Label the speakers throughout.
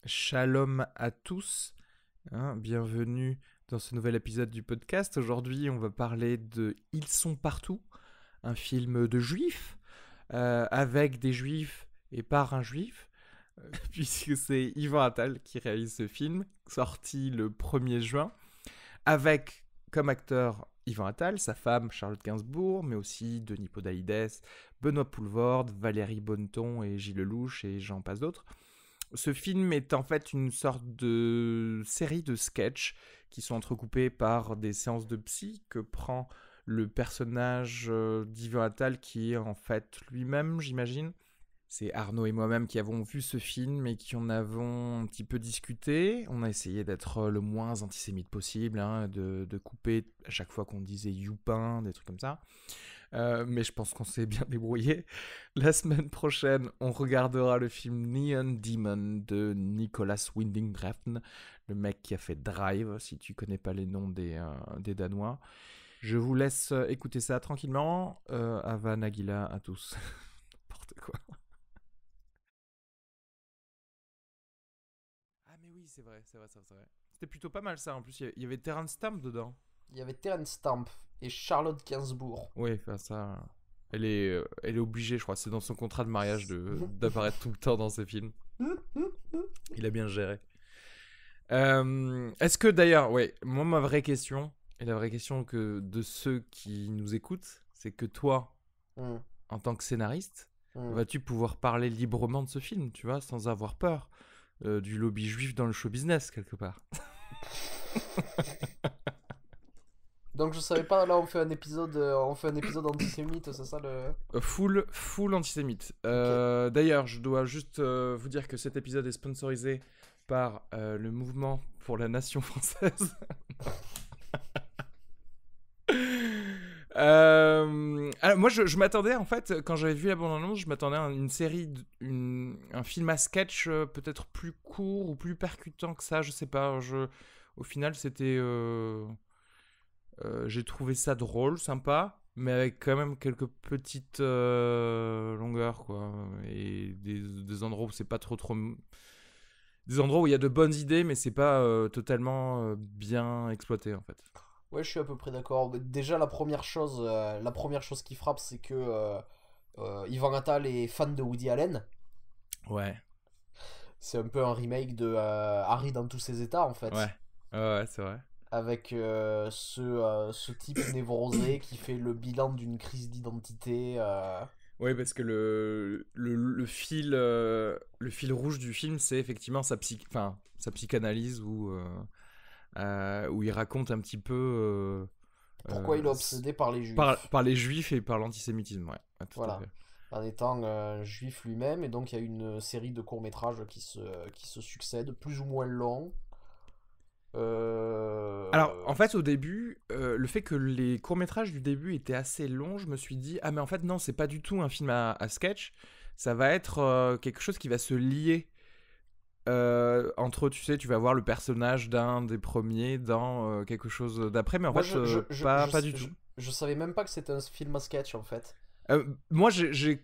Speaker 1: Shalom à tous, bienvenue dans ce nouvel épisode du podcast. Aujourd'hui, on va parler de Ils sont partout, un film de juifs, avec des juifs et par un juif, puisque c'est Yvan Attal qui réalise ce film, sorti le 1er juin, avec comme acteur Yvan Attal, sa femme Charlotte Gainsbourg, mais aussi Denis Podalides, Benoît Poelvoorde, Valérie Bonneton et Gilles Lelouch et j'en passe d'autres. Ce film est en fait une sorte de série de sketchs qui sont entrecoupés par des séances de psy que prend le personnage d'Yvan Attal qui est en fait lui-même, j'imagine. C'est Arnaud et moi-même qui avons vu ce film et qui en avons un petit peu discuté. On a essayé d'être le moins antisémite possible, de couper à chaque fois qu'on disait Youpin, des trucs comme ça. Mais je pense qu'on s'est bien débrouillé. La semaine prochaine, on regardera le film Neon Demon de Nicolas Winding Refn, le mec qui a fait Drive, si tu connais pas les noms des Danois. Je vous laisse écouter ça tranquillement. Ava Nagila à tous. N'importe quoi. Ah mais oui, c'est vrai. C'était plutôt pas mal ça. En plus, il y avait Terrence Stamp dedans.
Speaker 2: Il y avait Terence Stamp et Charlotte Gainsbourg.
Speaker 1: Oui, enfin ça... elle est obligée, je crois. C'est dans son contrat de mariage d'apparaître tout le temps dans ses films. Il a bien géré. Est-ce que d'ailleurs, ouais, moi ma vraie question, et la vraie question que de ceux qui nous écoutent, c'est que toi,
Speaker 2: Hmm,
Speaker 1: en tant que scénariste,
Speaker 2: hmm.
Speaker 1: vas-tu pouvoir parler librement de ce film, tu vois, sans avoir peur du lobby juif dans le show business, quelque part.
Speaker 2: Donc je savais pas, là on fait un épisode antisémite, c'est ça le...
Speaker 1: Full antisémite.
Speaker 2: Ok.
Speaker 1: D'ailleurs, je dois juste vous dire que cet épisode est sponsorisé par le mouvement pour la nation française. Alors moi, je m'attendais, en fait, quand j'avais vu la bande-annonce, je m'attendais à une série, un film à sketch peut-être plus court ou plus percutant que ça, je sais pas. Au final, c'était... j'ai trouvé ça drôle, sympa, mais avec quand même quelques petites longueurs, quoi. Et des endroits où c'est pas trop... Des endroits où il y a de bonnes idées, mais c'est pas totalement bien exploité, en fait.
Speaker 2: Ouais, je suis à peu près d'accord. Mais déjà la première chose qui frappe, c'est que Yvan Attal est fan de Woody Allen.
Speaker 1: Ouais,
Speaker 2: C'est un peu un remake de Harry dans tous ses états en
Speaker 1: ouais,
Speaker 2: fait.
Speaker 1: ouais, c'est vrai.
Speaker 2: Avec ce type névrosé qui fait le bilan d'une crise d'identité.
Speaker 1: Oui, parce que le fil rouge du film, c'est effectivement sa psychanalyse où il raconte un petit peu
Speaker 2: Pourquoi il est obsédé par les juifs.
Speaker 1: par les juifs et par l'antisémitisme. Ouais, ouais, tout à
Speaker 2: Voilà.
Speaker 1: fait.
Speaker 2: En étant juif lui-même, et donc il y a une série de courts-métrages qui se succèdent, plus ou moins longs.
Speaker 1: Alors,
Speaker 2: Euh,
Speaker 1: en fait, au début, le fait que les courts-métrages du début étaient assez longs, je me suis dit, ah, mais en fait, non, c'est pas du tout un film à sketch. Ça va être quelque chose qui va se lier entre, tu sais, tu vas voir le personnage d'un des premiers dans quelque chose d'après, mais en
Speaker 2: Moi,
Speaker 1: fait, pas du tout.
Speaker 2: je savais même pas que c'était un film à sketch, en fait.
Speaker 1: Moi,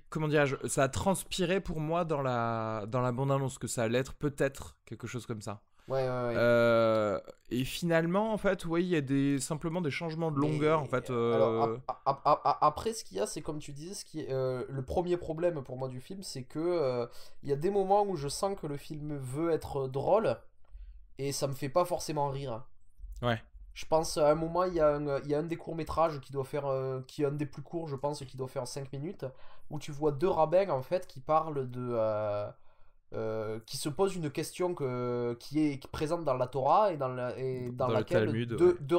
Speaker 1: comment dire, ça a transpiré pour moi dans la bande-annonce que ça allait être peut-être quelque chose comme ça.
Speaker 2: Ouais, ouais, ouais.
Speaker 1: Euh, et finalement, en fait, oui, il y a simplement des changements de longueur, en
Speaker 2: Mais
Speaker 1: fait.
Speaker 2: alors après ce qu'il y a, c'est comme tu disais, le premier problème pour moi du film, c'est que il y a des moments où je sens que le film veut être drôle et ça me fait pas forcément rire.
Speaker 1: Ouais.
Speaker 2: Je pense à un moment, il y a un des courts-métrages qui doit faire qui est un des plus courts, je pense, qui doit faire 5 minutes, où tu vois deux rabbins en fait qui parlent de qui se posent une question qui est présente dans la Torah et dans
Speaker 1: Dans le
Speaker 2: laquelle
Speaker 1: Talmud, ouais.
Speaker 2: deux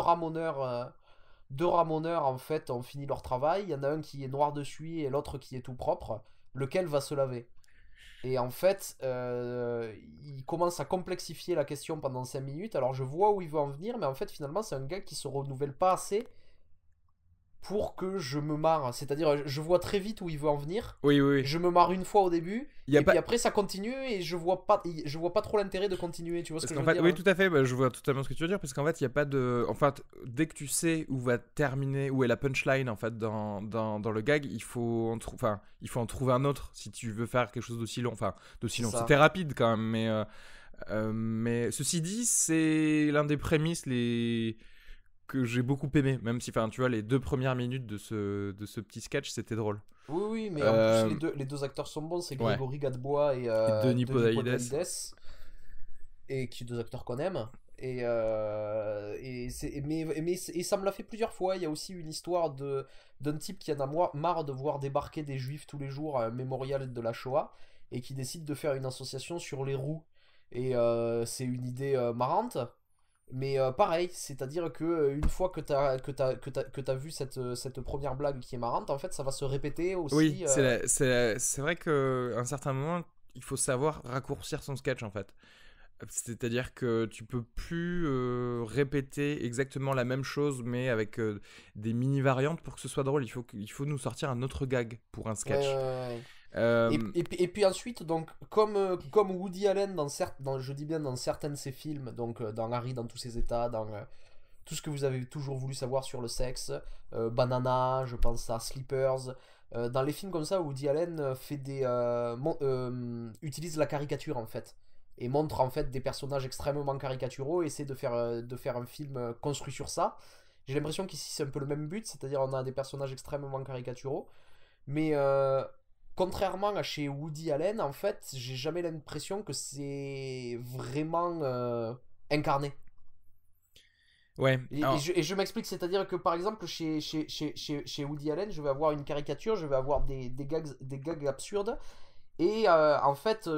Speaker 2: ramoneurs en fait ont fini leur travail. Il y en a un qui est noir de suie et l'autre qui est tout propre. Lequel va se laver? Et en fait, il commence à complexifier la question pendant 5 minutes. Alors je vois où il veut en venir, mais en fait finalement c'est un gars qui se renouvelle pas assez pour que je me marre. C'est-à-dire je vois très vite où il veut en venir.
Speaker 1: Oui, oui, oui.
Speaker 2: Je me marre une fois au début,
Speaker 1: Il y a
Speaker 2: et puis
Speaker 1: pas.
Speaker 2: après ça continue et je vois pas trop l'intérêt de continuer. Tu vois ce
Speaker 1: Parce
Speaker 2: que je
Speaker 1: qu'en
Speaker 2: veux
Speaker 1: fait,
Speaker 2: dire,
Speaker 1: oui,
Speaker 2: hein?
Speaker 1: tout à fait, bah, je vois totalement ce que tu veux dire, parce qu'en fait, il n'y a pas de... En fait, dès que tu sais où va terminer, où est la punchline, en fait, dans le gag, il faut en trouver un autre si tu veux faire quelque chose d'aussi long, enfin, d'aussi
Speaker 2: C'est
Speaker 1: long.
Speaker 2: ça.
Speaker 1: C'était rapide, quand même, mais Mais ceci dit, c'est l'un des prémices que j'ai beaucoup aimé, même si, enfin, tu vois, les 2 premières minutes de ce petit sketch, c'était drôle.
Speaker 2: Oui, oui, mais en plus,
Speaker 1: Euh,
Speaker 2: les deux acteurs sont bons, c'est
Speaker 1: ouais.
Speaker 2: Grégory Gadebois et
Speaker 1: Et Denis
Speaker 2: Denis
Speaker 1: Podalides.
Speaker 2: Podalides, et qui deux acteurs qu'on aime. Et ça me l'a fait plusieurs fois. Il y a aussi une histoire d'un type qui en a marre de voir débarquer des juifs tous les jours à un mémorial de la Shoah et qui décide de faire une association sur les roues. Et c'est une idée marrante. Mais pareil, c'est-à-dire que une fois que t'as vu cette première blague qui est marrante, en fait, ça va se répéter
Speaker 1: Oui,
Speaker 2: aussi.
Speaker 1: c'est vrai qu'à un certain moment, il faut savoir raccourcir son sketch en fait. C'est-à-dire que tu peux plus répéter exactement la même chose, mais avec des mini-variantes pour que ce soit drôle. Il faut nous sortir un autre gag pour un
Speaker 2: Ouais, ouais,
Speaker 1: sketch.
Speaker 2: ouais.
Speaker 1: Euh,
Speaker 2: Et puis ensuite, donc, comme Woody Allen, je dis bien dans certains de ses films, donc dans Harry dans tous ses états, dans tout ce que vous avez toujours voulu savoir sur le sexe, Banana, je pense à Sleepers, dans les films comme ça, Woody Allen utilise la caricature en fait, et montre en fait des personnages extrêmement caricaturaux, et essaie de faire un film construit sur ça. J'ai l'impression qu'ici c'est un peu le même but, c'est-à-dire on a des personnages extrêmement caricaturaux, mais contrairement à chez Woody Allen, en fait, j'ai jamais l'impression que c'est vraiment incarné.
Speaker 1: ouais. Alors,
Speaker 2: Et je m'explique, c'est-à-dire que par exemple, chez Woody Allen, je vais avoir une caricature, je vais avoir des gags absurdes, et en fait,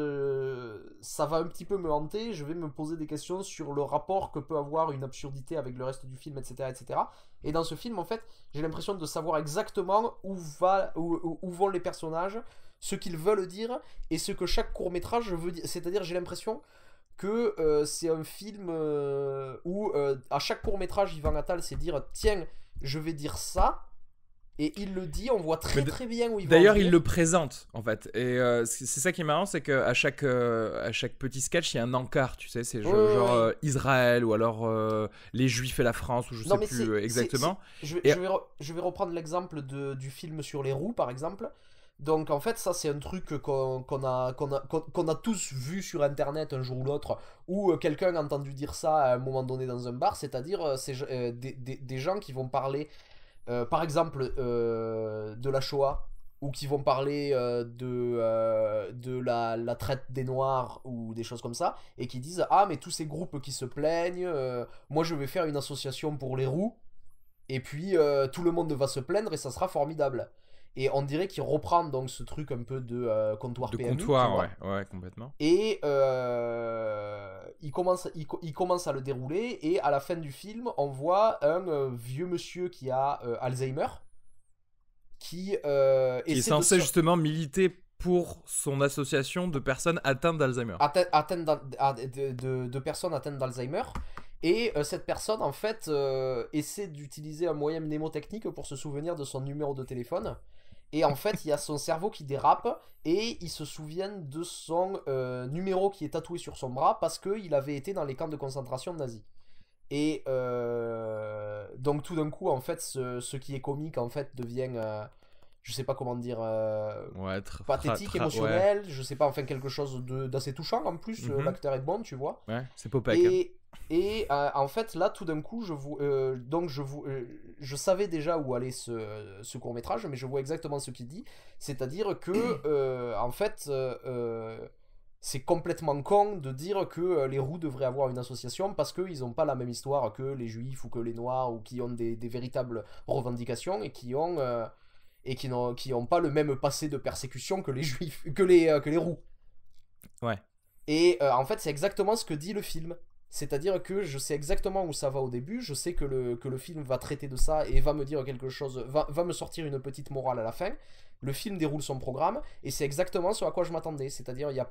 Speaker 2: ça va un petit peu me hanter, je vais me poser des questions sur le rapport que peut avoir une absurdité avec le reste du film, etc. etc. Et cetera. Et dans ce film, en fait, j'ai l'impression de savoir exactement où vont les personnages, ce qu'ils veulent dire, et ce que chaque court-métrage veut dire. C'est-à-dire, j'ai l'impression que c'est un film où à chaque court-métrage, Yvan Attal c'est dire tiens, je vais dire ça, et il le dit, on voit
Speaker 1: mais
Speaker 2: très très bien où il va en
Speaker 1: d'ailleurs, il le
Speaker 2: venir.
Speaker 1: présente en fait. Et c'est ça qui est marrant, c'est qu'à à chaque petit sketch, il y a un encart, tu sais. C'est
Speaker 2: Ouais, ouais,
Speaker 1: genre
Speaker 2: ouais.
Speaker 1: Israël ou alors les Juifs et la France, ou je
Speaker 2: Non,
Speaker 1: sais
Speaker 2: mais
Speaker 1: plus exactement. Et
Speaker 2: je vais reprendre l'exemple du film sur les roues, par exemple. Donc, en fait, ça, c'est un truc qu'on a tous vu sur Internet un jour ou l'autre, où quelqu'un a entendu dire ça à un moment donné dans un bar, c'est-à-dire des gens qui vont parler, par exemple, de la Shoah, ou qui vont parler de la traite des Noirs, ou des choses comme ça, et qui disent ah, mais tous ces groupes qui se plaignent, moi je vais faire une association pour les roues, et puis tout le monde va se plaindre et ça sera formidable. Et on dirait qu'il reprend donc ce truc un peu de comptoir
Speaker 1: de
Speaker 2: PMU, tu
Speaker 1: comptoir, ouais,
Speaker 2: vois.
Speaker 1: ouais, complètement.
Speaker 2: Et il commence à le dérouler, et à la fin du film, on voit un vieux monsieur qui a Alzheimer, qui
Speaker 1: Qui est
Speaker 2: essaie de
Speaker 1: censé
Speaker 2: se
Speaker 1: justement militer pour son association de personnes atteintes d'Alzheimer.
Speaker 2: de personnes atteintes d'Alzheimer. Et cette personne, en fait, essaie d'utiliser un moyen mnémotechnique pour se souvenir de son numéro de téléphone. Et en fait, il y a son cerveau qui dérape, et il se souvient de son numéro qui est tatoué sur son bras parce qu'il avait été dans les camps de concentration nazis. Et donc tout d'un coup, en fait, ce qui est comique, en fait, devient, je sais pas comment dire,
Speaker 1: Ouais,
Speaker 2: pathétique,
Speaker 1: ouais.
Speaker 2: émotionnel, je sais pas, enfin quelque chose d'assez touchant. En plus,
Speaker 1: Mhm.
Speaker 2: l'acteur est bon, tu vois.
Speaker 1: Ouais, c'est Popek, hein.
Speaker 2: Et, en fait, là, tout d'un coup, je savais déjà où allait ce court métrage, mais je vois exactement ce qu'il dit. C'est-à-dire que, en fait, c'est complètement con de dire que les roux devraient avoir une association parce qu'ils n'ont pas la même histoire que les juifs ou que les noirs, ou qui ont des véritables revendications, et qui n'ont pas le même passé de persécution que les juifs, que les roux.
Speaker 1: Ouais.
Speaker 2: Et en fait, c'est exactement ce que dit le film. C'est-à-dire que je sais exactement où ça va au début, je sais que le film va traiter de ça et va me dire quelque chose, va me sortir une petite morale à la fin. Le film déroule son programme, et c'est exactement ce à quoi je m'attendais. C'est-à-dire, il n'y a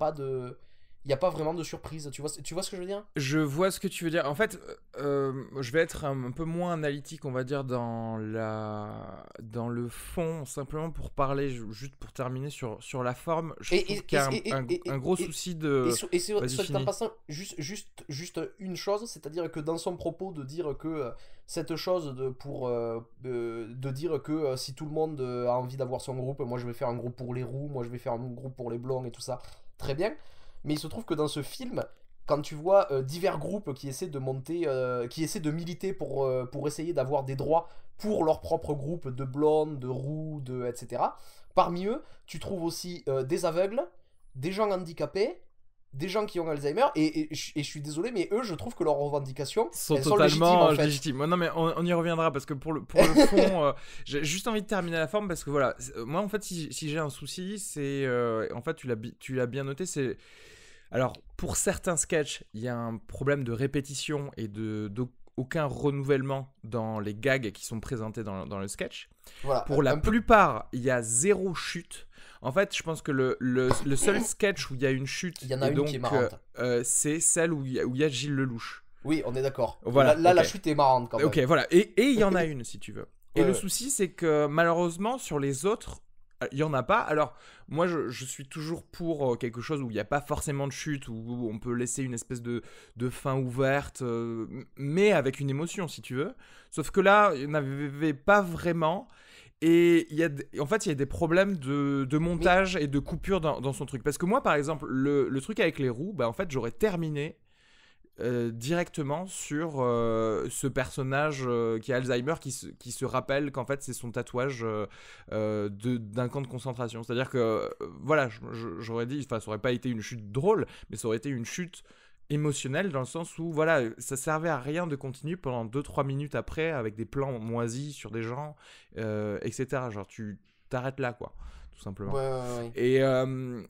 Speaker 2: pas vraiment de surprise. Tu vois ce que je veux dire?
Speaker 1: Je vois ce que tu veux dire. En fait, je vais être un peu moins analytique, on va dire, dans le fond, simplement pour parler, juste pour terminer sur la forme. Je
Speaker 2: Et,
Speaker 1: trouve
Speaker 2: et,
Speaker 1: qu'il y
Speaker 2: et,
Speaker 1: a
Speaker 2: et,
Speaker 1: un gros
Speaker 2: et,
Speaker 1: souci de. Vas-y,
Speaker 2: soit dit en
Speaker 1: fini.
Speaker 2: passant, juste une chose, c'est-à-dire que dans son propos de dire que cette chose de dire que si tout le monde a envie d'avoir son groupe, moi je vais faire un groupe pour les roux, moi je vais faire un groupe pour les blonds et tout ça, très bien. Mais il se trouve que dans ce film, quand tu vois divers groupes qui essaient de monter, qui essaient de militer pour essayer d'avoir des droits pour leur propre groupe de blondes, de roux, etc. Parmi eux, tu trouves aussi des aveugles, des gens handicapés, des gens qui ont Alzheimer, et je suis désolé, mais eux, je trouve que leurs revendications,
Speaker 1: Sont
Speaker 2: elles sont légitimes en
Speaker 1: totalement
Speaker 2: fait.
Speaker 1: légitimes. Non, mais on y reviendra parce que pour le fond, j'ai juste envie de terminer la forme parce que voilà, moi en fait, si j'ai un souci, c'est en fait, tu l'as bien noté, c'est alors pour certains sketchs, il y a un problème de répétition et aucun renouvellement dans les gags qui sont présentés dans le sketch.
Speaker 2: Voilà,
Speaker 1: Pour la plupart, il y a zéro chute. En fait, je pense que le seul sketch où il y a une chute,
Speaker 2: il y en a
Speaker 1: et
Speaker 2: une
Speaker 1: donc,
Speaker 2: qui est marrante.
Speaker 1: c'est celle où il y a Gilles Lelouch.
Speaker 2: Oui, on est d'accord.
Speaker 1: Voilà,
Speaker 2: Là, la
Speaker 1: ok.
Speaker 2: chute est marrante quand même.
Speaker 1: Ok, voilà. Et il y en a une, si tu veux. Et
Speaker 2: Ouais,
Speaker 1: le
Speaker 2: ouais.
Speaker 1: souci, c'est que malheureusement, sur les autres, il n'y en a pas. Alors, moi, je suis toujours pour quelque chose où il n'y a pas forcément de chute, où on peut laisser une espèce de fin ouverte, mais avec une émotion, si tu veux. Sauf que là, il n'y en avait pas vraiment. Et en fait, il y a des problèmes de
Speaker 2: Mais
Speaker 1: montage et de coupure dans son truc. Parce que moi, par exemple, le truc avec les roues, bah, en fait, j'aurais terminé directement sur ce personnage qui a Alzheimer qui se rappelle qu'en fait c'est son tatouage d'un camp de concentration. C'est-à-dire que voilà, j'aurais dit, enfin ça aurait pas été une chute drôle, mais ça aurait été une chute émotionnelle dans le sens où voilà, ça servait à rien de continuer pendant 2-3 minutes après avec des plans moisis sur des gens, etc. Genre tu t'arrêtes là quoi, tout simplement.
Speaker 2: ouais, ouais, ouais.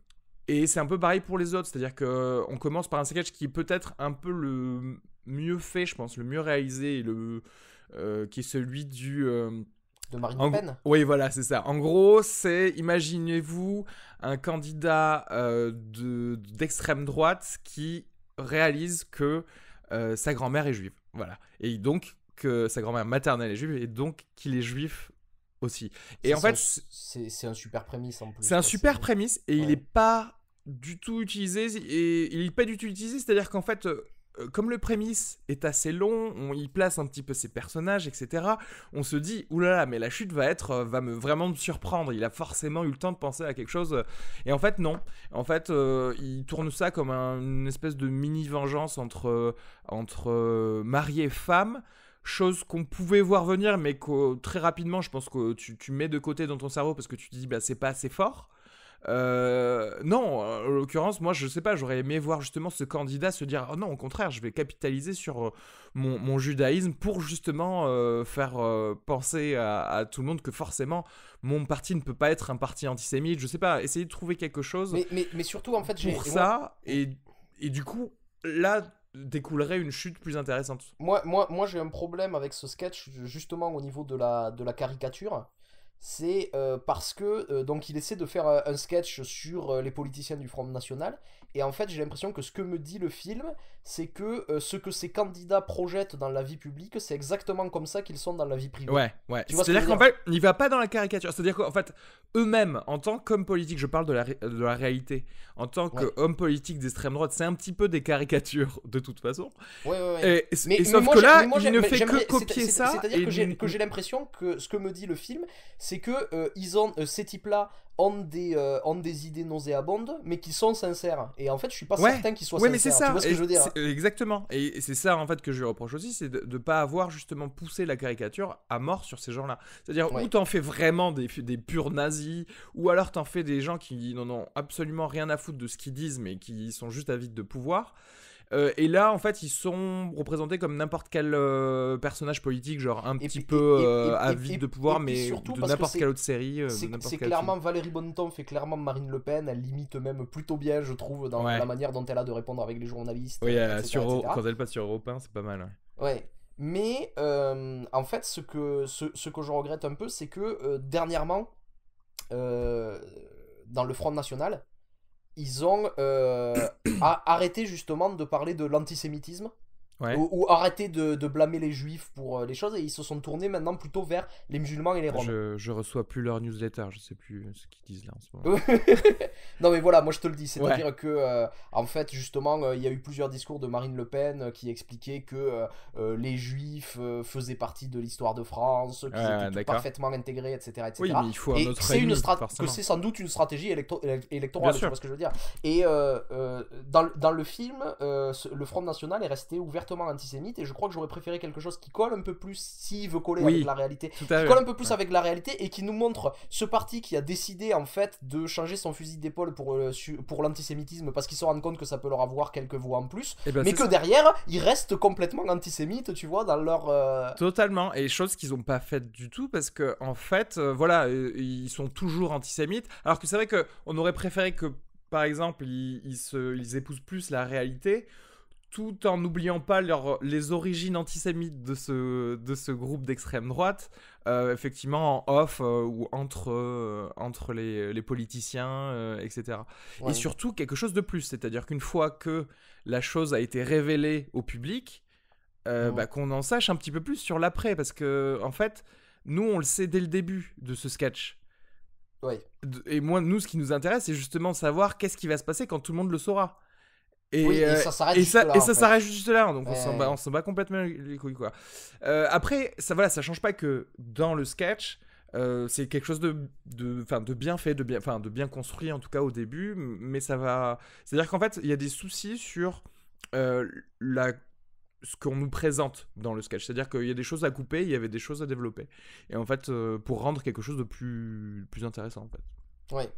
Speaker 1: Et c'est un peu pareil pour les autres, c'est-à-dire qu'on commence par un sketch qui est peut-être un peu le mieux fait, je pense, le mieux réalisé, et qui est celui
Speaker 2: De Marine Le Pen.
Speaker 1: Oui, voilà, c'est ça. En gros, c'est, imaginez-vous, un candidat d'extrême droite qui réalise que sa grand-mère est juive. Voilà. Et donc, que sa grand-mère maternelle est juive, et donc qu'il est juif aussi. Et
Speaker 2: Ça,
Speaker 1: en fait,
Speaker 2: c'est un super prémisse en plus.
Speaker 1: c'est un
Speaker 2: Quoi.
Speaker 1: super prémisse et il
Speaker 2: Ouais.
Speaker 1: est pas du tout utilisé. Et il est pas du tout utilisé, c'est-à-dire qu'en fait, comme le prémisse est assez long, on y place un petit peu ses personnages, etc. On se dit, oulala, mais la chute va vraiment me surprendre. Il a forcément eu le temps de penser à quelque chose. Et en fait, non. En fait, il tourne ça comme une espèce de mini vengeance entre mari et femme. Chose qu'on pouvait voir venir, mais que très rapidement, je pense que tu mets de côté dans ton cerveau parce que tu te dis, bah, c'est pas assez fort. Non, en l'occurrence, moi, je sais pas, j'aurais aimé voir justement ce candidat se dire, oh non, au contraire, je vais capitaliser sur mon judaïsme pour justement faire penser à tout le monde que forcément, mon parti ne peut pas être un parti antisémite. Je sais pas, essayer de trouver quelque chose
Speaker 2: Mais surtout, en fait,
Speaker 1: pour ça, et du coup, là découlerait une chute plus intéressante.
Speaker 2: moi j'ai un problème avec ce sketch, justement, au niveau de la caricature. C'est parce que donc il essaie de faire un sketch sur les politiciens du Front National, et en fait j'ai l'impression que ce que me dit le film, c'est que ce que ces candidats projettent dans la vie publique, c'est exactement comme ça qu'ils sont dans la vie privée.
Speaker 1: Ouais.
Speaker 2: Tu vois ce que
Speaker 1: C'est-à-dire
Speaker 2: je veux
Speaker 1: qu'en
Speaker 2: dire?
Speaker 1: fait, il va pas dans la caricature. C'est-à-dire qu'en fait, eux-mêmes, en tant qu'hommes politiques, je parle de la réalité, en tant
Speaker 2: Ouais.
Speaker 1: qu'hommes politiques d'extrême droite, c'est un petit peu des caricatures de toute façon.
Speaker 2: Ouais, ouais, ouais.
Speaker 1: Et sauf que là, il ne fait que copier ça.
Speaker 2: C'est-à-dire que j'ai l'impression que ce que me dit le film, c'est que ces types-là ont des idées nauséabondes, mais qui sont sincères. Et en fait, je suis pas
Speaker 1: Ouais,
Speaker 2: certain qu'ils soient
Speaker 1: ouais, mais c'est
Speaker 2: sincères. Tu
Speaker 1: ça.
Speaker 2: vois ce que je veux dire?
Speaker 1: Exactement. Et c'est ça en fait que je lui reproche aussi, c'est de pas avoir justement poussé la caricature à mort sur ces gens-là. C'est-à-dire
Speaker 2: Ouais.
Speaker 1: ou t'en fais vraiment des purs nazis, ou alors t'en fais des gens qui n'en ont absolument rien à foutre de ce qu'ils disent, mais qui sont juste avides de pouvoir. Et là, en fait, ils sont représentés comme n'importe quel personnage politique, genre un
Speaker 2: Et
Speaker 1: petit
Speaker 2: puis,
Speaker 1: peu
Speaker 2: et
Speaker 1: avide de
Speaker 2: puis
Speaker 1: pouvoir, mais
Speaker 2: surtout
Speaker 1: de
Speaker 2: parce que
Speaker 1: n'importe quelle autre série, de
Speaker 2: c'est
Speaker 1: n'importe quel
Speaker 2: clairement
Speaker 1: film.
Speaker 2: Valérie Bonneton fait clairement Marine Le Pen, elle limite même plutôt bien, je trouve, dans
Speaker 1: Ouais.
Speaker 2: la manière dont elle a de répondre avec les journalistes,
Speaker 1: Oui,
Speaker 2: etc.,
Speaker 1: quand
Speaker 2: etc.
Speaker 1: elle passe sur Europe 1, c'est pas mal. Ouais.
Speaker 2: Ouais. Mais en fait, ce que je regrette un peu, c'est que dernièrement, euh, dans le Front National, ils ont arrêté justement de parler de l'antisémitisme.
Speaker 1: Ouais.
Speaker 2: Ou arrêter de blâmer les juifs pour les choses, et ils se sont tournés maintenant plutôt vers les musulmans et les roms.
Speaker 1: Je reçois plus leur newsletter, je sais plus ce qu'ils disent là en ce moment.
Speaker 2: Non mais voilà, moi je te le dis,
Speaker 1: Ouais,
Speaker 2: c'est-à-dire que en fait justement il y a eu plusieurs discours de Marine Le Pen qui expliquaient que les juifs faisaient partie de l'histoire de France, qu'ils étaient tout
Speaker 1: d'accord.
Speaker 2: parfaitement intégrés, etc.
Speaker 1: Oui, mais il faut un
Speaker 2: Et
Speaker 1: autre
Speaker 2: c'est
Speaker 1: ennemi, forcément.
Speaker 2: c'est sans doute une stratégie
Speaker 1: Bien
Speaker 2: électorale, tu
Speaker 1: sûr.
Speaker 2: vois ce que je veux dire. Et dans le film, le Front National est resté ouvertement antisémite, et je crois que j'aurais préféré quelque chose qui colle un peu plus, s'il veut coller avec
Speaker 1: Oui,
Speaker 2: la réalité,
Speaker 1: tout à
Speaker 2: qui
Speaker 1: fait.
Speaker 2: colle un peu plus
Speaker 1: Ouais.
Speaker 2: avec la réalité, et qui nous montre ce parti qui a décidé en fait de changer son fusil d'épaule pour l'antisémitisme, parce qu'ils se rendent compte que ça peut leur avoir quelques voix en plus,
Speaker 1: Et ben
Speaker 2: mais
Speaker 1: c'est
Speaker 2: que
Speaker 1: ça.
Speaker 2: derrière ils restent complètement antisémites, tu vois, dans leur
Speaker 1: Totalement, et chose qu'ils n'ont pas faite du tout parce que en fait, voilà, ils sont toujours antisémites. Alors que c'est vrai que on aurait préféré que, par exemple, ils épousent plus la réalité, tout en n'oubliant pas les origines antisémites de ce groupe d'extrême droite, effectivement en off ou entre les politiciens, etc. Et
Speaker 2: ouais.
Speaker 1: surtout quelque chose de plus, c'est-à-dire qu'une fois que la chose a été révélée au public,
Speaker 2: Mhm.
Speaker 1: qu'on en sache un petit peu plus sur l'après, parce que en fait, nous on le sait dès le début de ce sketch.
Speaker 2: Ouais.
Speaker 1: Et moi, nous, ce qui nous intéresse, c'est justement savoir qu'est-ce qui va se passer quand tout le monde le saura.
Speaker 2: Oui,
Speaker 1: Et,
Speaker 2: et
Speaker 1: euh,
Speaker 2: ça s'arrête
Speaker 1: et
Speaker 2: juste
Speaker 1: ça, et
Speaker 2: là en
Speaker 1: ça s'arrête
Speaker 2: fait.
Speaker 1: juste là, donc
Speaker 2: Ouais.
Speaker 1: on s'en bat complètement les couilles, quoi. Après, ça, voilà, ça change pas que dans le sketch, c'est quelque chose de bien fait, de bien construit en tout cas au début, mais ça va. C'est-à-dire qu'en fait, il y a des soucis sur euh, la ce qu'on nous présente dans le sketch. C'est-à-dire qu'il y a des choses à couper, il y avait des choses à développer. Et en fait, pour rendre quelque chose de plus intéressant, en fait.
Speaker 2: Ouais.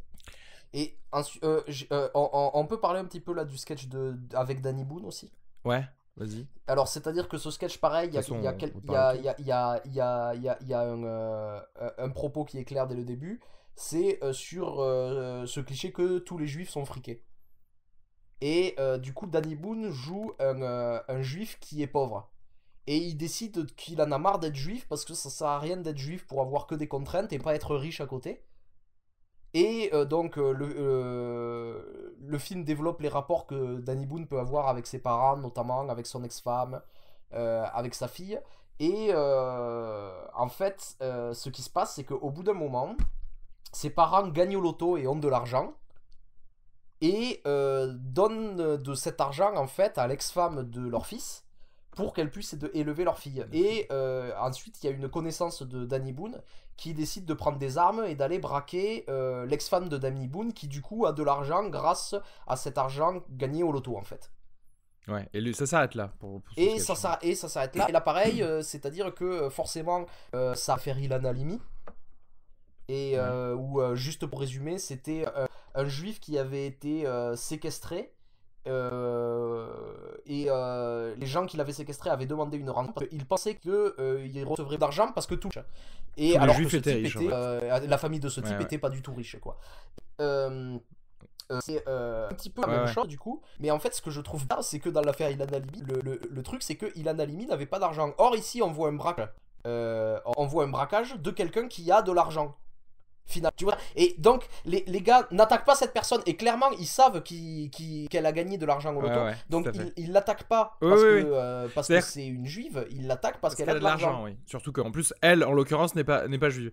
Speaker 2: Et on peut parler un petit peu là du sketch avec Danny Boone aussi.
Speaker 1: Ouais, vas-y. De
Speaker 2: Alors, c'est-à-dire que ce sketch, pareil,
Speaker 1: toute façon,
Speaker 2: il y a,
Speaker 1: on
Speaker 2: il y
Speaker 1: parle de
Speaker 2: a,
Speaker 1: tout.
Speaker 2: il y a, il y a, il y a, il y a- il y a un propos qui est clair dès le début. C'est sur ce cliché que tous les juifs sont friqués. Et du coup, Danny Boone joue un juif qui est pauvre. Et il décide qu'il en a marre d'être juif parce que ça sert à rien d'être juif pour avoir que des contraintes et pas être riche à côté. Et donc le film développe les rapports que Danny Boone peut avoir avec ses parents, notamment avec son ex-femme, avec sa fille. Et en fait, ce qui se passe, c'est qu'au bout d'un moment, ses parents gagnent au loto et ont de l'argent. Et donnent de cet argent en fait à l'ex-femme de leur fils pour qu'elle puisse élever leur fille. Et ensuite, il y a une connaissance de Danny Boone qui décide de prendre des armes et d'aller braquer l'ex-femme de Danny Boone qui du coup a de l'argent grâce à cet argent gagné au loto en fait.
Speaker 1: Ouais, et ça s'arrête là pour ce sketch.
Speaker 2: Et ça s'arrête là. Et là pareil, c'est-à-dire que forcément ça a fait Ilan Halimi. Et
Speaker 1: Ouais.
Speaker 2: juste pour résumer, c'était un juif qui avait été séquestré. Et les gens qui l'avaient séquestré avaient demandé une rançon parce qu'ils pensaient qu'il recevrait d'argent parce que tout. Et
Speaker 1: Tous les
Speaker 2: alors que
Speaker 1: juifs
Speaker 2: ce
Speaker 1: étaient
Speaker 2: type
Speaker 1: riches, en
Speaker 2: était.
Speaker 1: fait.
Speaker 2: La famille de ce
Speaker 1: Ouais,
Speaker 2: type
Speaker 1: ouais.
Speaker 2: était pas du tout riche, quoi. C'est un petit peu la
Speaker 1: Ouais,
Speaker 2: même
Speaker 1: ouais.
Speaker 2: chose du coup, mais en fait ce que je trouve bien c'est que dans l'affaire Ilan Halimi, le truc c'est que Ilan Halimi n'avait pas d'argent. Or ici on voit un braquage de quelqu'un qui a de l'argent. Final, tu vois. Et donc les gars n'attaquent pas cette personne et clairement ils savent qu'elle a gagné de l'argent au
Speaker 1: Ouais,
Speaker 2: loto.
Speaker 1: ouais, tout
Speaker 2: Donc
Speaker 1: à fait.
Speaker 2: ils l'attaquent pas
Speaker 1: Oui, oui, oui.
Speaker 2: parce que
Speaker 1: C'est-à-dire
Speaker 2: c'est une juive, ils l'attaquent parce
Speaker 1: parce
Speaker 2: qu'elle a
Speaker 1: qu'elle a
Speaker 2: de
Speaker 1: de l'argent,
Speaker 2: l'argent.
Speaker 1: oui. Surtout qu'en plus, elle, en l'occurrence, n'est pas juive.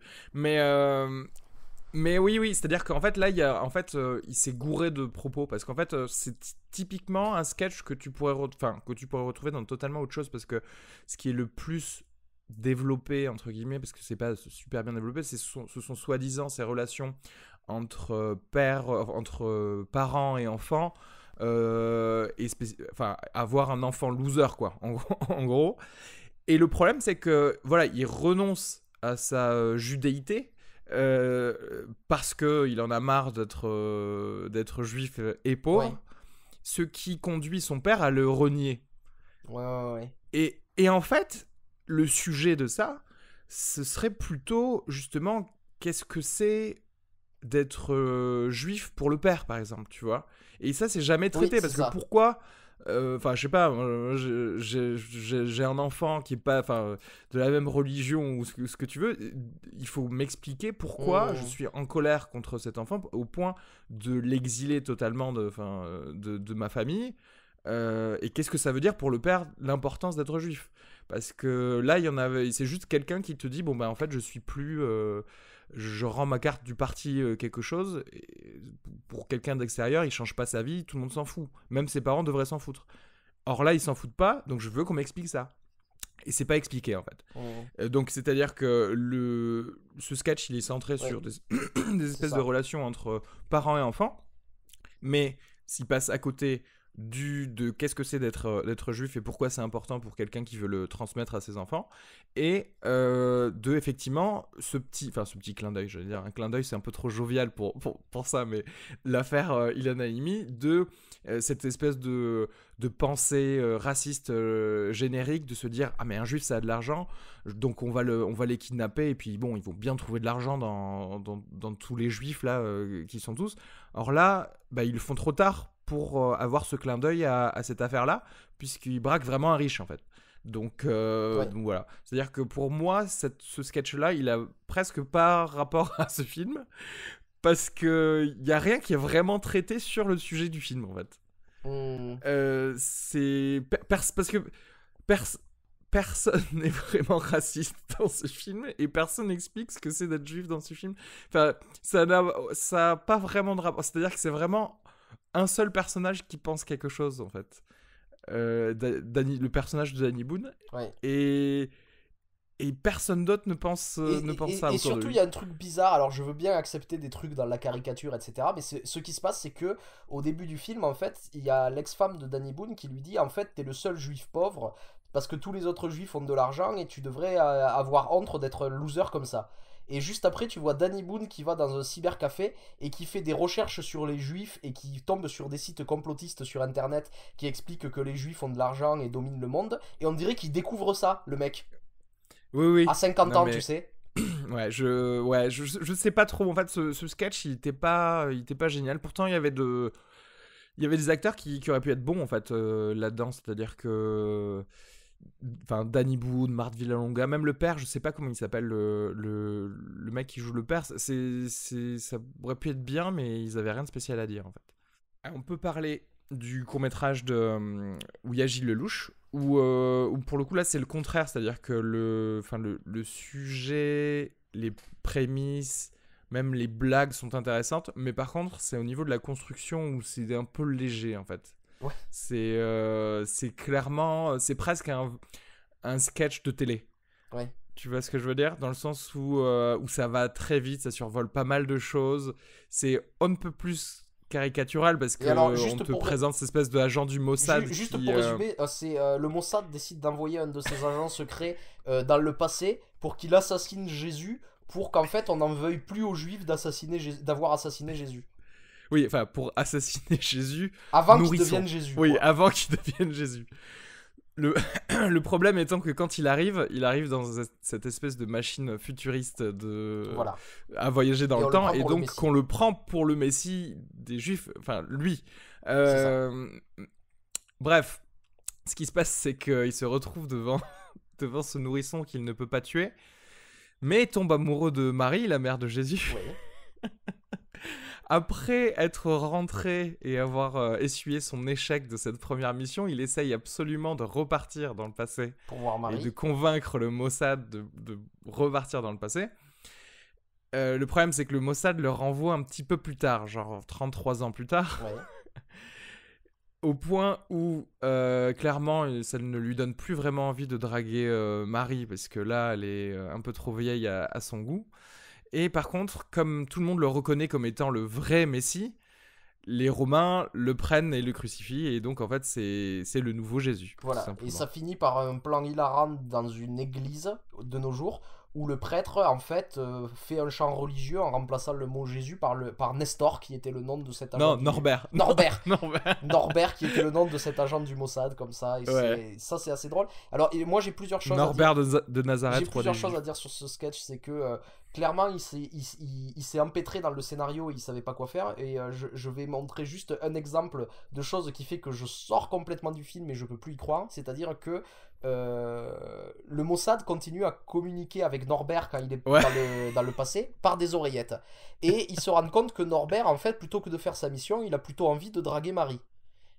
Speaker 1: Mais oui, oui, c'est-à-dire qu'en fait, là, il s'est gouré de propos. Parce qu'en fait, c'est typiquement un sketch que tu pourrais retrouver dans totalement autre chose. Parce que ce qui est le plus développé, entre guillemets, parce que c'est pas super bien développé, ce sont soi-disant ces relations entre parents et enfants. Enfin, avoir un enfant loser, quoi, en gros. Et le problème, c'est que voilà, il renonce à sa judéité parce qu'il en a marre d'être juif et
Speaker 2: Ouais,
Speaker 1: pauvre, ce qui conduit son père à le renier.
Speaker 2: ouais.
Speaker 1: Et en fait, le sujet de ça, ce serait plutôt justement qu'est-ce que c'est d'être juif pour le père, par exemple, tu vois. Et ça, c'est jamais
Speaker 2: Oui,
Speaker 1: traité
Speaker 2: c'est
Speaker 1: parce que
Speaker 2: ça.
Speaker 1: pourquoi. Enfin, je sais pas, j'ai un enfant qui est pas, de la même religion ou ce que tu veux. Il faut m'expliquer pourquoi je
Speaker 2: Hmm.
Speaker 1: suis en colère contre cet enfant au point de l'exiler totalement de ma famille. Et qu'est-ce que ça veut dire pour le père, l'importance d'être juif? Parce que là, il y en avait, c'est juste quelqu'un qui te dit, bon, en fait, je suis plus... je rends ma carte du parti quelque chose. Et pour quelqu'un d'extérieur, il change pas sa vie, tout le monde s'en fout. Même ses parents devraient s'en foutre. Or là, ils s'en foutent pas, donc je veux qu'on m'explique ça. Et c'est pas expliqué en fait. Donc c'est-à-dire que ce sketch il est centré sur des espèces de relations entre parents et enfants, mais s'il passe à côté de qu'est-ce que c'est d'être juif et pourquoi c'est important pour quelqu'un qui veut le transmettre à ses enfants, et de effectivement ce petit clin d'œil, j'allais dire un clin d'œil c'est un peu trop jovial pour ça, mais l'affaire Ilan Halimi, de cette espèce de pensée raciste générique, de se dire ah mais un juif ça a de l'argent, donc on va les kidnapper, et puis bon ils vont bien trouver de l'argent dans tous les juifs là qui sont tous. Or là ils le font trop tard pour avoir ce clin d'œil à cette affaire là, puisqu'ils braquent vraiment un riche en fait. Donc voilà, c'est à dire que pour moi ce sketch là il a presque pas rapport à ce film, parce que y a rien qui est vraiment traité sur le sujet du film en fait. C'est parce que personne n'est vraiment raciste dans ce film, et personne n'explique ce que c'est d'être juif dans ce film. Enfin, ça a pas vraiment de rapport. C'est-à-dire que c'est vraiment un seul personnage qui pense quelque chose en fait. Le personnage de Danny Boone. Et personne d'autre ne pense ça.
Speaker 2: Et surtout, il y a un truc bizarre. Alors, je veux bien accepter des trucs dans la caricature, etc. Mais ce qui se passe, c'est que au début du film, en fait, il y a l'ex-femme de Danny Boone qui lui dit en fait, t'es le seul juif pauvre parce que tous les autres juifs ont de l'argent et tu devrais avoir honte d'être loser comme ça. Et juste après, tu vois Danny Boone qui va dans un cybercafé et qui fait des recherches sur les juifs et qui tombe sur des sites complotistes sur internet qui expliquent que les juifs ont de l'argent et dominent le monde. Et on dirait qu'il découvre ça, le mec.
Speaker 1: Oui.
Speaker 2: À 50 ans, tu sais.
Speaker 1: Je sais pas trop. En fait, ce sketch, il était pas génial. Pourtant, il y avait des acteurs qui auraient pu être bons en fait là-dedans. C'est-à-dire que, Danny Boone, Marthe Villalonga, même le père, je sais pas comment il s'appelle, le mec qui joue le père. Ça aurait pu être bien, mais ils avaient rien de spécial à dire en fait. Alors, on peut parler du court-métrage où il y a Gilles Lelouch, où pour le coup là c'est le contraire, c'est-à-dire que le sujet, les prémices, même les blagues sont intéressantes, mais par contre c'est au niveau de la construction où c'est un peu léger en fait. C'est clairement, c'est presque un sketch de télé. Tu vois ce que je veux dire, dans le sens où ça va très vite, ça survole pas mal de choses, c'est on ne peut plus caricatural parce que on te présente cette espèce d'agent du Mossad.
Speaker 2: Juste pour résumer, c'est le Mossad décide d'envoyer un de ses agents secrets dans le passé pour qu'il assassine Jésus, pour qu'en fait on n'en veuille plus aux Juifs d'avoir assassiné Jésus.
Speaker 1: Oui, enfin pour assassiner Jésus.
Speaker 2: Avant qu'il devienne Jésus.
Speaker 1: Oui, avant qu'il devienne Jésus. Le problème étant que quand il arrive dans cette espèce de machine futuriste à voyager dans le temps, et donc qu'on le prend pour le Messie des Juifs, enfin lui. Bref, ce qui se passe, c'est qu'il se retrouve devant ce nourrisson qu'il ne peut pas tuer, mais tombe amoureux de Marie, la mère de Jésus. Après être rentré et avoir essuyé son échec de cette première mission, il essaye absolument de repartir dans le passé
Speaker 2: pour voir Marie,
Speaker 1: et de convaincre le Mossad de repartir dans le passé. Le problème, c'est que le Mossad le renvoie un petit peu plus tard, genre 33 ans plus tard, au point où clairement ça ne lui donne plus vraiment envie de draguer Marie, parce que là elle est un peu trop vieille à son goût. Et par contre, comme tout le monde le reconnaît comme étant le vrai Messie, les Romains le prennent et le crucifient, et donc en fait c'est le nouveau Jésus.
Speaker 2: Voilà, et ça finit par un plan hilarant dans une église de nos jours, où le prêtre en fait fait un chant religieux en remplaçant le mot Jésus par Nestor, qui était le nom de cet agent.
Speaker 1: Non, Norbert.
Speaker 2: Norbert, qui était le nom de cet agent du Mossad, comme ça. Et ça c'est assez drôle. Alors moi j'ai plusieurs choses
Speaker 1: Norbert de Nazareth.
Speaker 2: J'ai plusieurs choses à dire sur ce sketch, c'est que clairement il s'est empêtré dans le scénario, il savait pas quoi faire, et je vais montrer juste un exemple de chose qui fait que je sors complètement du film et je peux plus y croire. C'est-à-dire que le Mossad continue à communiquer avec Norbert quand il est dans le passé par des oreillettes, et il se rend compte que Norbert en fait, plutôt que de faire sa mission, il a plutôt envie de draguer Marie.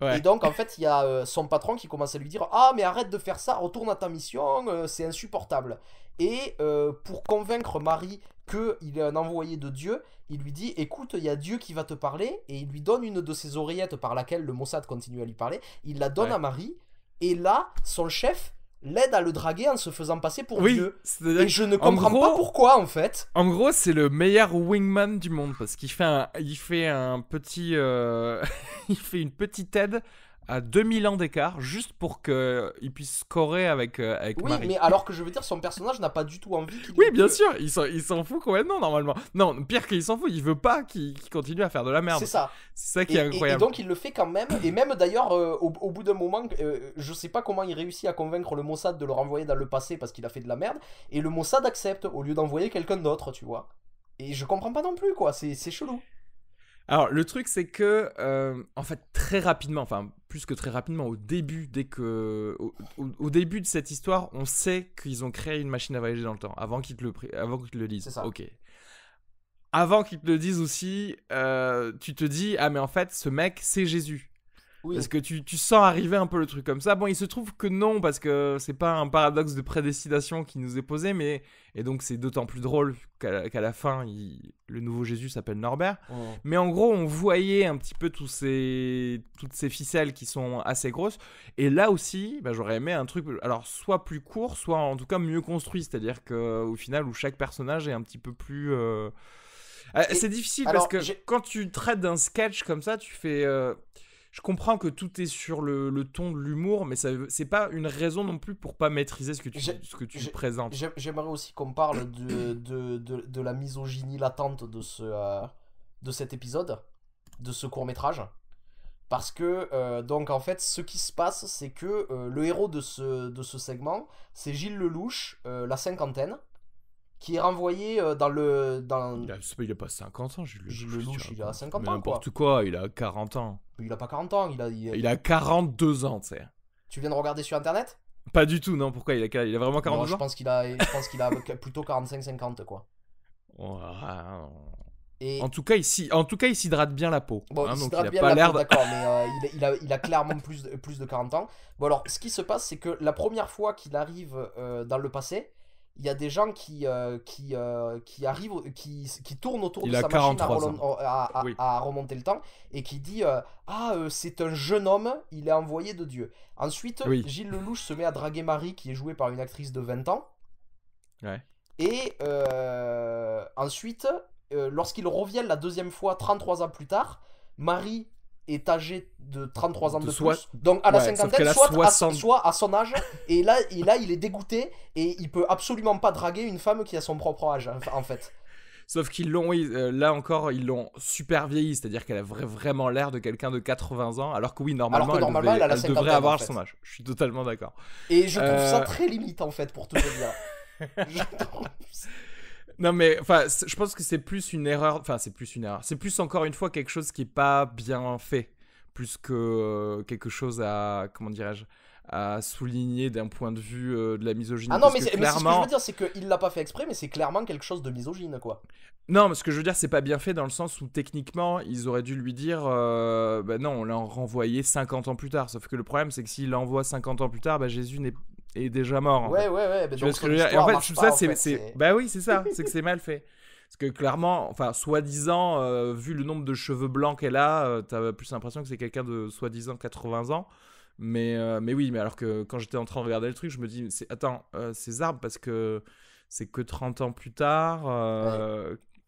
Speaker 2: Et
Speaker 1: Ouais.
Speaker 2: donc, en fait, il y a son patron qui commence à lui dire: Ah, mais arrête de faire ça, retourne à ta mission, c'est insupportable. Et pour convaincre Marie qu'il est un envoyé de Dieu, il lui dit: Écoute, il y a Dieu qui va te parler. Et il lui donne une de ses oreillettes par laquelle le Mossad continue à lui parler. Il la donne
Speaker 1: Ouais.
Speaker 2: à Marie. Et là, son chef l'aide à le draguer en se faisant passer pour
Speaker 1: Oui,
Speaker 2: Dieu.
Speaker 1: c'est-à-dire
Speaker 2: Et je ne
Speaker 1: en
Speaker 2: comprends pas
Speaker 1: gros,
Speaker 2: pourquoi, en fait.
Speaker 1: en gros, c'est le meilleur wingman du monde parce il fait un petit, il fait une petite aide à 2000 ans d'écart juste pour qu'il puisse scorer avec
Speaker 2: Oui,
Speaker 1: Marie.
Speaker 2: mais alors que je veux dire, son personnage n'a pas du tout envie
Speaker 1: Oui, bien sûr, il s'en fout complètement normalement. Non, pire qu'il s'en fout, il veut pas qu'il continue à faire de la
Speaker 2: C'est
Speaker 1: merde.
Speaker 2: ça.
Speaker 1: C'est ça qui est
Speaker 2: Et
Speaker 1: incroyable.
Speaker 2: donc il le fait quand même. Et même d'ailleurs, au bout d'un moment, je sais pas comment il réussit à convaincre le Mossad de le renvoyer dans le passé parce qu'il a fait de la merde. Et le Mossad accepte au lieu d'envoyer quelqu'un d'autre, tu vois. Et je comprends pas non plus, quoi. C'est chelou.
Speaker 1: Alors, le truc, c'est que, en fait, très rapidement, enfin, plus que très rapidement, au début, au début de cette histoire, on sait qu'ils ont créé une machine à voyager dans le temps, avant qu'ils te le
Speaker 2: C'est
Speaker 1: disent.
Speaker 2: ça.
Speaker 1: Ok. Avant qu'ils te le disent aussi, tu te dis, ah, mais en fait, ce mec, c'est Jésus.
Speaker 2: Oui.
Speaker 1: Parce que tu sens arriver un peu le truc comme ça. Bon, il se trouve que non, parce que c'est pas un paradoxe de prédestination qui nous est posé, mais. Et donc, c'est d'autant plus drôle qu'à la fin, le nouveau Jésus s'appelle Norbert.
Speaker 2: Mm.
Speaker 1: Mais en gros, on voyait un petit peu toutes ces ficelles qui sont assez grosses. Et là aussi, bah, j'aurais aimé un truc, alors soit plus court, soit en tout cas mieux construit. C'est-à-dire qu'au final, où chaque personnage est un petit peu plus. C'est difficile parce
Speaker 2: alors,
Speaker 1: que quand tu traites d'un sketch comme ça, tu fais. Je comprends que tout est sur le ton de l'humour, mais c'est pas une raison non plus pour pas maîtriser ce que tu présentes.
Speaker 2: J'aimerais aussi qu'on parle de la misogynie latente de cet épisode, de ce court-métrage. Parce que, donc en fait, ce qui se passe, c'est que le héros de ce segment, c'est Gilles Lelouch, la cinquantaine, qui est renvoyé dans le.
Speaker 1: Il a pas 50 ans,
Speaker 2: Gilles Lelouch, il a 50
Speaker 1: mais
Speaker 2: ans,
Speaker 1: n'importe quoi, il a 40 ans.
Speaker 2: Il a pas 40 ans,
Speaker 1: Il a 42 ans, tu sais.
Speaker 2: Tu viens de regarder sur internet?
Speaker 1: Pas du tout, non, pourquoi il a vraiment
Speaker 2: Non,
Speaker 1: 42
Speaker 2: je
Speaker 1: ans.
Speaker 2: pense qu'il a plutôt 45-50, quoi. Et
Speaker 1: En tout cas, il s'hydrate bien la peau.
Speaker 2: bon,
Speaker 1: hein,
Speaker 2: il
Speaker 1: donc
Speaker 2: s'hydrate
Speaker 1: il a
Speaker 2: bien
Speaker 1: pas
Speaker 2: la
Speaker 1: l'air
Speaker 2: peau,
Speaker 1: de...
Speaker 2: d'accord, mais il a clairement plus de 40 ans. Bon, alors, ce qui se passe, c'est que la première fois qu'il arrive dans le passé, il y a des gens qui arrivent, qui tournent autour
Speaker 1: Il
Speaker 2: de
Speaker 1: a
Speaker 2: sa machine
Speaker 1: 43 ans. Oui.
Speaker 2: à remonter le temps, et qui dit c'est un jeune homme, il est envoyé de Dieu. Ensuite,
Speaker 1: Oui.
Speaker 2: Gilles Lelouch se met à draguer Marie, qui est jouée par une actrice de 20 ans.
Speaker 1: Ouais.
Speaker 2: Et ensuite, lorsqu'il revient la deuxième fois, 33 ans plus tard, Marie est âgée de 33 ans de plus. Donc à la cinquantaine, soit à son âge. Et là, il est dégoûté et il peut absolument pas draguer une femme qui a son propre âge, en fait.
Speaker 1: Sauf qu'ils l'ont, là encore, ils l'ont super vieilli, c'est-à-dire qu'elle a vraiment l'air de quelqu'un de 80 ans, alors que oui, normalement,
Speaker 2: elle a la
Speaker 1: elle devrait
Speaker 2: cinquantaine,
Speaker 1: avoir
Speaker 2: en fait.
Speaker 1: son âge. Je suis totalement d'accord.
Speaker 2: Et je trouve ça très limite, en fait, pour tout te dire.
Speaker 1: Non mais enfin, je pense que c'est plus une erreur. Enfin, c'est plus une erreur. C'est plus encore une fois quelque chose qui est pas bien fait, plus que quelque chose à à souligner d'un point de vue de la misogynie.
Speaker 2: Ah non,
Speaker 1: mais
Speaker 2: ce que je veux dire, c'est qu'il l'a pas fait exprès, mais c'est clairement quelque chose de misogyne, quoi.
Speaker 1: Non, mais ce que je veux dire, c'est pas bien fait dans le sens où techniquement, ils auraient dû lui dire bah non, on l'a renvoyé 50 ans plus tard. Sauf que le problème, c'est que s'il l'envoie 50 ans plus tard, bah Jésus est déjà mort.
Speaker 2: Ouais.
Speaker 1: Tu vois ce que je veux dire ? Et en fait, tout ça, c'est. Bah oui, c'est ça. C'est que c'est mal fait. Parce que clairement, enfin, soi-disant, vu le nombre de cheveux blancs qu'elle a, t'as plus l'impression que c'est quelqu'un de soi-disant 80 ans. Mais oui, mais alors que quand j'étais en train de regarder le truc, je me dis, attends, c'est Zarb parce que c'est que 30 ans plus tard.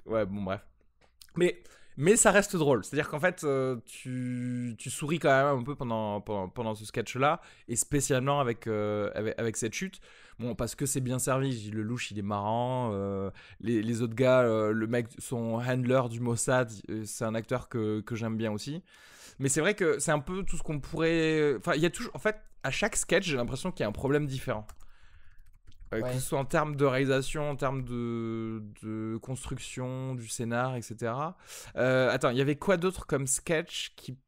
Speaker 1: Ouais, bon, bref. Mais ça reste drôle. C'est-à-dire qu'en fait, tu souris quand même un peu pendant ce sketch-là, et spécialement avec cette chute. Bon, parce que c'est bien servi. Le Lelouch, il est marrant. Les autres gars, le mec, son handler du Mossad, c'est un acteur que j'aime bien aussi. Mais c'est vrai que c'est un peu tout ce qu'on pourrait... Enfin, il y a toujours... En fait, à chaque sketch, j'ai l'impression qu'il y a un problème différent. Que ce soit en termes de réalisation, en termes de construction, du scénar, etc. Attends, il y avait quoi d'autre comme sketch qui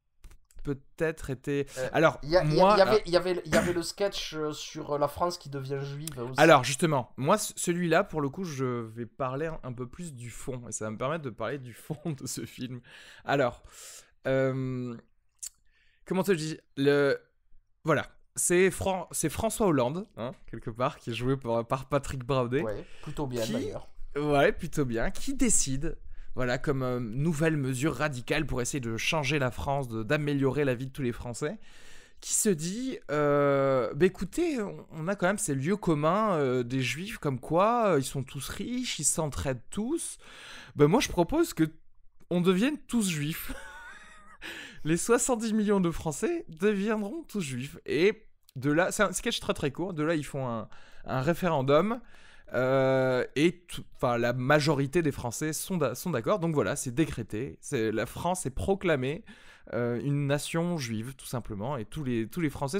Speaker 1: peut-être était... Alors,
Speaker 2: il y avait le sketch sur la France qui devient juive aussi.
Speaker 1: Alors, justement, moi, celui-là, pour le coup, je vais parler un peu plus du fond. Et ça va me permettre de parler du fond de ce film. Alors... comment te dis, voilà, c'est François Hollande, hein, quelque part, qui est joué par Patrick Braudé,
Speaker 2: Ouais, plutôt bien
Speaker 1: qui,
Speaker 2: d'ailleurs.
Speaker 1: ouais, plutôt bien, qui décide, voilà, comme nouvelle mesure radicale pour essayer de changer la France, d'améliorer la vie de tous les Français, qui se dit, bah écoutez, on a quand même ces lieux communs des Juifs, comme quoi ils sont tous riches, ils s'entraident tous. Ben moi je propose que on devienne tous juifs. Les 70 millions de Français deviendront tous juifs. Et de là, c'est un sketch très très court. De là, ils font un référendum. Et la majorité des Français sont d'accord. Donc voilà, c'est décrété. La France est proclamée une nation juive, tout simplement. Et tous les Français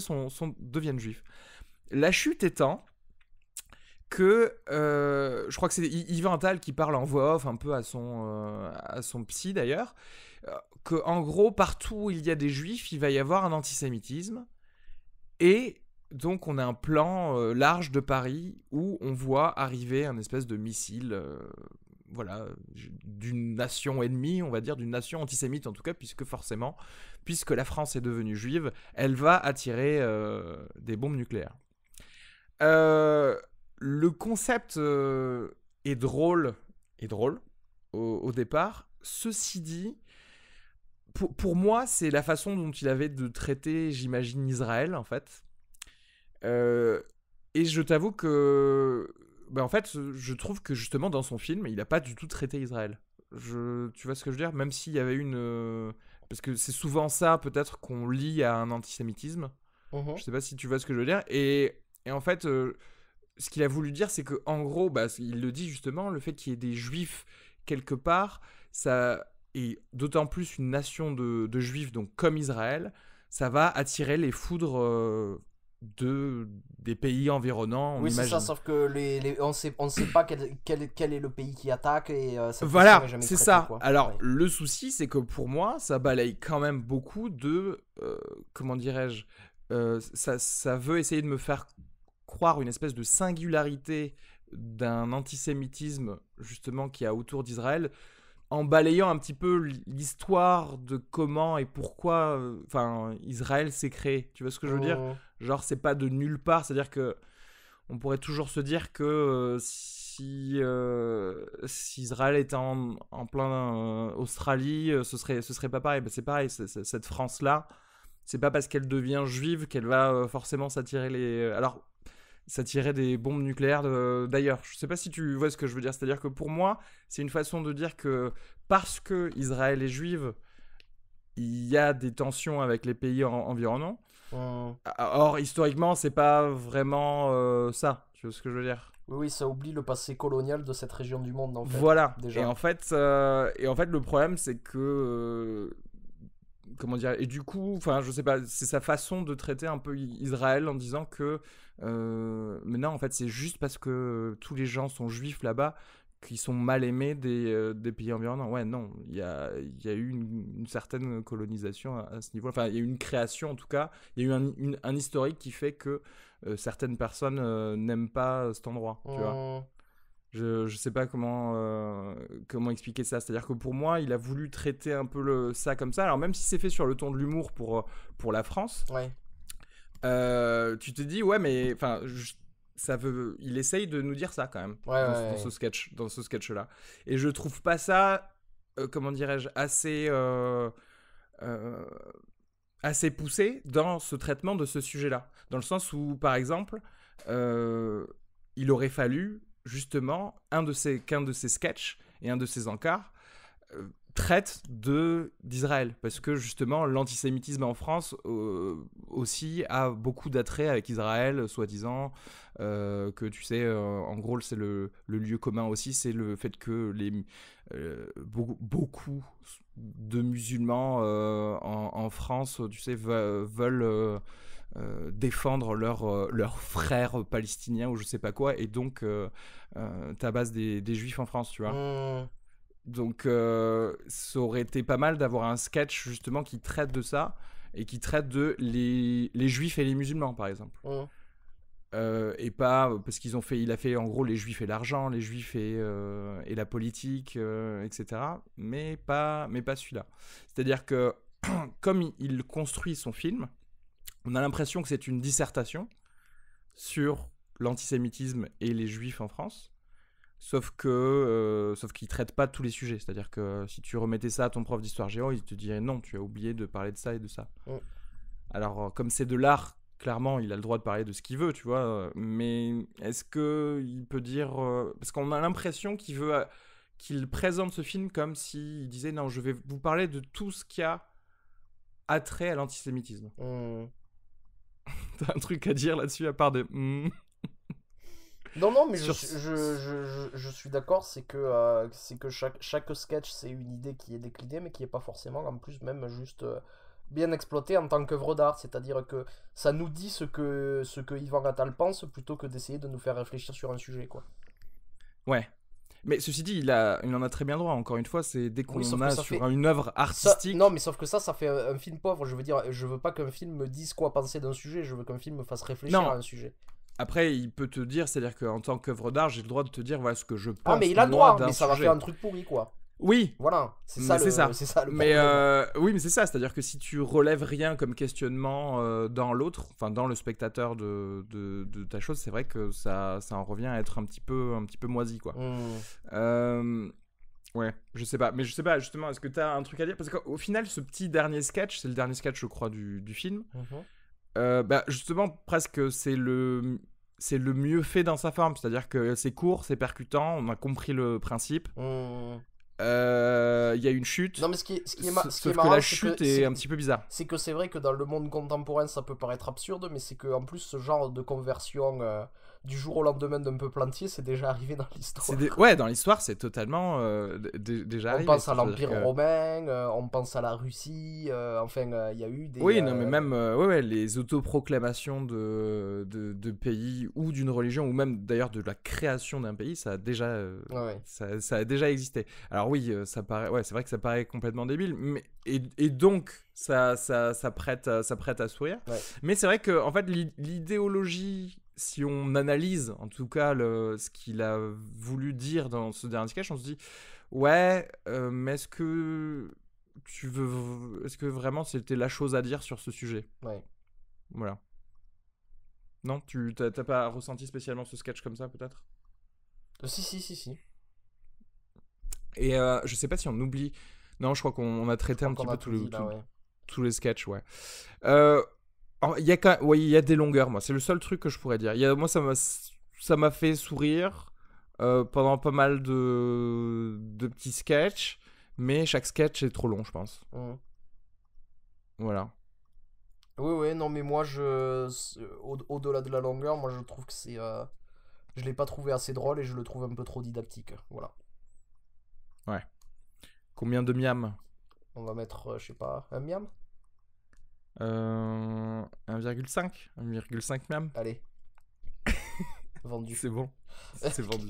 Speaker 1: deviennent juifs. La chute étant que je crois que c'est Yvan Attal qui parle en voix off un peu à son psy d'ailleurs, que en gros partout où il y a des juifs il va y avoir un antisémitisme, et donc on a un plan large de Paris où on voit arriver un espèce de missile voilà, d'une nation ennemie, on va dire, d'une nation antisémite en tout cas, puisque la France est devenue juive, elle va attirer des bombes nucléaires. Le concept est drôle au départ. Ceci dit, pour moi, c'est la façon dont il avait de traiter, j'imagine, Israël, en fait. Et je t'avoue que, en fait, je trouve que justement dans son film, il n'a pas du tout traité Israël. Tu vois ce que je veux dire? Même s'il y avait parce que c'est souvent ça, peut-être, qu'on lie à un antisémitisme.
Speaker 2: Mhm.
Speaker 1: Je sais pas si tu vois ce que je veux dire. Et en fait, ce qu'il a voulu dire, c'est que en gros, il le dit justement, le fait qu'il y ait des juifs quelque part, ça, et d'autant plus une nation de juifs, donc comme Israël, ça va attirer les foudres des pays environnants, on
Speaker 2: Oui, c'est ça,
Speaker 1: imagine.
Speaker 2: sauf que on sait pas quel est le pays qui attaque et cette question est
Speaker 1: Voilà,
Speaker 2: jamais
Speaker 1: c'est
Speaker 2: traitée,
Speaker 1: ça.
Speaker 2: quoi.
Speaker 1: Alors,
Speaker 2: Ouais.
Speaker 1: le souci, c'est que pour moi, ça balaye quand même beaucoup comment dirais-je, ça veut essayer de me faire croire une espèce de singularité d'un antisémitisme, justement, qu'il y a autour d'Israël, en balayant un petit peu l'histoire de comment et pourquoi Israël s'est créé. Tu vois ce que je veux dire?
Speaker 2: Mhm.
Speaker 1: Genre, c'est pas de nulle part, c'est-à-dire que on pourrait toujours se dire que si Israël était en plein Australie, ce serait pas pareil. C'est pareil, cette France-là, c'est pas parce qu'elle devient juive qu'elle va forcément s'attirer s'attirer des bombes nucléaires d'ailleurs. Je sais pas si tu vois ce que je veux dire. C'est-à-dire que pour moi, c'est une façon de dire que parce que Israël est juive, il y a des tensions avec les pays environnants.
Speaker 2: Mhm.
Speaker 1: Or, historiquement, c'est pas vraiment ça. Tu vois ce que je veux dire?
Speaker 2: Oui, oui, ça oublie le passé colonial de cette région du monde, en fait,
Speaker 1: Voilà. Et
Speaker 2: déjà.
Speaker 1: en fait, le problème, c'est que comment dire? Et du coup, enfin, je sais pas, c'est sa façon de traiter un peu Israël en disant que maintenant, en fait, c'est juste parce que tous les gens sont juifs là-bas qui sont mal aimés des pays environnants. Ouais, non, il y a eu une certaine colonisation à ce niveau. Enfin, il y a eu une création en tout cas. Il y a eu un historique qui fait que certaines personnes n'aiment pas cet endroit, tu vois.
Speaker 2: Mhm.
Speaker 1: Je sais pas comment expliquer ça. C'est-à-dire que pour moi, il a voulu traiter un peu ça comme ça. Alors même si c'est fait sur le ton de l'humour pour la France,
Speaker 2: Ouais.
Speaker 1: tu te dis ouais mais enfin il essaye de nous dire ça quand même
Speaker 2: Ouais,
Speaker 1: dans
Speaker 2: ouais,
Speaker 1: ce sketch là. Et je trouve pas ça comment dirais-je euh, assez poussé dans ce traitement de ce sujet-là. Dans le sens où, par exemple, il aurait fallu justement qu'un de ces sketchs et un de ces encarts traite d'Israël, parce que justement l'antisémitisme en France aussi a beaucoup d'attrait avec Israël, soi-disant, que tu sais, en gros c'est le lieu commun aussi, c'est le fait que beaucoup de musulmans en France, tu sais, veulent défendre leurs frères palestiniens ou je sais pas quoi, et donc tabassent des juifs en France, tu vois.
Speaker 2: ouais.
Speaker 1: Donc, ça aurait été pas mal d'avoir un sketch justement qui traite de ça et qui traite de les juifs et les musulmans, par exemple.
Speaker 2: Mhm.
Speaker 1: Et pas parce il a fait en gros les juifs et l'argent, les juifs et la politique, etc. Mais pas celui-là. C'est-à-dire que comme il construit son film, on a l'impression que c'est une dissertation sur l'antisémitisme et les juifs en France. Sauf qu'il traite pas tous les sujets. C'est-à-dire que si tu remettais ça à ton prof d'histoire géo, il te dirait non, tu as oublié de parler de ça et de ça. Alors, comme c'est de l'art, clairement, il a le droit de parler de ce qu'il veut, tu vois. Mais est-ce qu'il peut dire... parce qu'on a l'impression qu'il présente ce film comme s'il disait non, je vais vous parler de tout ce qui a attrait à l'antisémitisme. T'as un truc à dire là-dessus à part de...
Speaker 2: Non, mais je suis d'accord, c'est que chaque sketch, c'est une idée qui est déclinée, mais qui est pas forcément, en plus, même juste bien exploitée en tant qu'œuvre d'art. C'est-à-dire que ça nous dit ce que Yvan Attal pense, plutôt que d'essayer de nous faire réfléchir sur un sujet, quoi.
Speaker 1: Ouais. Mais ceci dit, il en a très bien droit. Encore une fois, c'est dès qu'on a sur une œuvre artistique...
Speaker 2: Non, mais sauf que ça fait un film pauvre. Je veux dire, je veux pas qu'un film me dise quoi penser d'un sujet, je veux qu'un film me fasse réfléchir à un sujet.
Speaker 1: Après, il peut te dire, c'est-à-dire qu'en tant qu'œuvre d'art, j'ai le droit de te dire voilà ce que je pense.
Speaker 2: Ah, mais il a le droit, mais ça va faire un truc pourri, quoi.
Speaker 1: Oui.
Speaker 2: Voilà, c'est ça le
Speaker 1: mais
Speaker 2: problème.
Speaker 1: Oui, mais c'est ça, c'est-à-dire que si tu relèves rien comme questionnement dans l'autre, enfin dans le spectateur de ta chose, c'est vrai que ça en revient à être un petit peu moisi, quoi. Ouais, je sais pas, mais je sais pas justement, est-ce que t'as un truc à dire? Parce qu'au final, ce petit dernier sketch, c'est le dernier sketch, je crois, du film. Justement, presque c'est le mieux fait dans sa forme, c'est-à-dire que c'est court, c'est percutant, on a compris le principe. Il y a une chute.
Speaker 2: Non, mais ce qui est
Speaker 1: sauf
Speaker 2: marrant,
Speaker 1: que la chute est un petit peu bizarre.
Speaker 2: C'est que c'est vrai que dans le monde contemporain, ça peut paraître absurde, mais c'est que en plus ce genre de conversion du jour au lendemain d'un peuple entier, c'est déjà arrivé dans l'histoire.
Speaker 1: Ouais, dans l'histoire, c'est totalement déjà arrivé.
Speaker 2: On pense à l'Empire romain, on pense à la Russie, enfin, il y a eu des...
Speaker 1: Oui, non, mais même les autoproclamations de pays ou d'une religion, ou même d'ailleurs de la création d'un pays, ça a déjà, ça a déjà existé. Alors oui, ça paraît, ouais, c'est vrai que ça paraît complètement débile, mais, et donc ça prête à sourire.
Speaker 2: Ouais.
Speaker 1: Mais c'est vrai que en fait, l'idéologie... Si on analyse, en tout cas, ce qu'il a voulu dire dans ce dernier sketch, on se dit, ouais, mais est-ce que vraiment c'était la chose à dire sur ce sujet?
Speaker 2: Ouais.
Speaker 1: Voilà. Non, t'as pas ressenti spécialement ce sketch comme ça, peut-être?
Speaker 2: Si.
Speaker 1: Et je sais pas si on oublie... Non, je crois qu'on a traité un petit peu tous les sketchs, ouais. Il y a des longueurs, moi. C'est le seul truc que je pourrais dire. Moi, ça m'a fait sourire pendant pas mal de petits sketchs, mais chaque sketch est trop long, je pense. Voilà.
Speaker 2: Oui, non, mais moi, au-delà de la longueur, moi, je trouve que c'est... je l'ai pas trouvé assez drôle et je le trouve un peu trop didactique. Voilà.
Speaker 1: Ouais. Combien de miam?
Speaker 2: On va mettre, je sais pas, un miam?
Speaker 1: 1,5 miam.
Speaker 2: Allez. Vendu.
Speaker 1: C'est bon. C'est vendu.